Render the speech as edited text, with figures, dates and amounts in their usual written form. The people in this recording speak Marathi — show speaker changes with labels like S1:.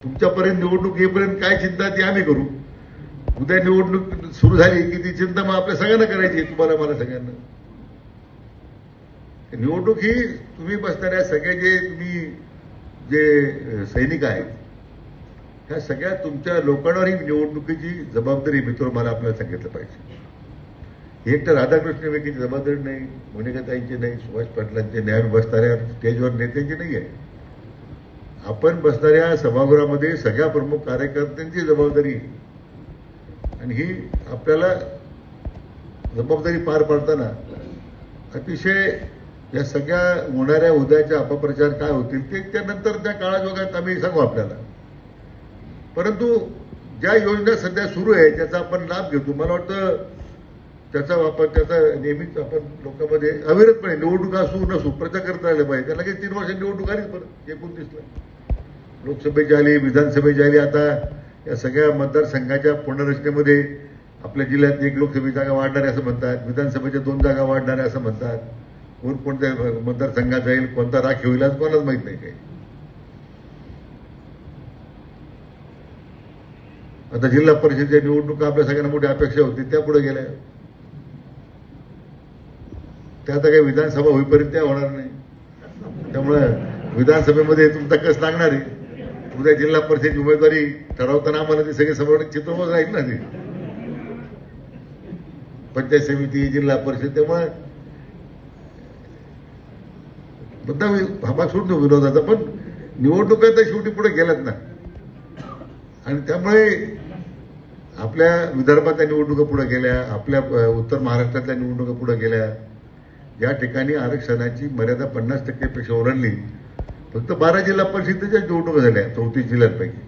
S1: तुमच्यापर्यंत निवडणूक येईपर्यंत काय चिंता ती आम्ही करू. उद्या निवडणूक सुरू झाली की ती चिंता मग आपल्या सगळ्यांना करायची, तुम्हाला मला सगळ्यांना. निवडणूक ही तुम्ही बसणाऱ्या सगळे जे तुम्ही जे सैनिक आहेत ह्या सगळ्या तुमच्या लोकांवर ही निवडणुकीची जबाबदारी मित्र मला आपल्याला सांगितलं पाहिजे. एक तर राधाकृष्ण विखेची जबाबदारी नाही, मोनिकाताईंची नाही, सुभाष पाटलांची नाही, आम्ही बसणाऱ्या स्टेजवर नेत्यांची नाही आहे. आपण बसणाऱ्या सभागृहामध्ये सगळ्या प्रमुख कार्यकर्त्यांची जबाबदारी आणि ही आपल्याला जबाबदारी पार पाडताना अतिशय या सगळ्या होणाऱ्या उद्याच्या अपप्रचार काय होतील ते त्यानंतर त्या काळाजोगात आम्ही सांगू आपल्याला. परंतु ज्या योजना सध्या सुरू आहे त्याचा आपण लाभ घेतो. मला वाटतं त्याचा वापर त्याचा नेहमीच आपण लोकांमध्ये अविरतपणे निवडणूक असू नसू प्रचार करता आले पाहिजे. त्याला काही 3 वर्ष निवडणूक आलीच परत 29ला लोकसभेची आली, विधानसभेची आली. आता या सगळ्या मतदारसंघाच्या पुनर्रचनेमध्ये आपल्या जिल्ह्यात 1 लोकसभेची जागा वाढणार आहे असं म्हणतात, विधानसभेच्या 2 जागा वाढणार आहे असं म्हणतात. कोणत्या मतदारसंघात जाईल, कोणता राखीव होईल आज कोणालाच माहित नाही काही. आता जिल्हा परिषदेच्या निवडणुका आपल्या सगळ्यांना मोठी अपेक्षा होती त्या पुढे गेल्या. त्या आता काही विधानसभा होईपर्यंत त्या होणार नाही. त्यामुळे विधानसभेमध्ये तुमचा कस लागणार आहे. उद्या जिल्हा परिषदेची उमेदवारी ठरवताना आम्हाला ते सगळे समोर चित्रमोज राहील ना ते पंचायत समिती, जिल्हा परिषद. त्यामुळे मुद्दा भाबा सोडतो विरोधाचा, पण निवडणुका तर शेवटी पुढे गेल्यात ना. आणि त्यामुळे आपल्या विदर्भातल्या निवडणुका पुढे गेल्या, आपल्या उत्तर महाराष्ट्रातल्या निवडणुका पुढे गेल्या. या ठिकाणी आरक्षणाची मर्यादा 50% पेक्षा ओलांडली. फक्त 12 जिल्हा परिषदेच्या निवडणुका झाल्या 34 जिल्ह्यांपैकी.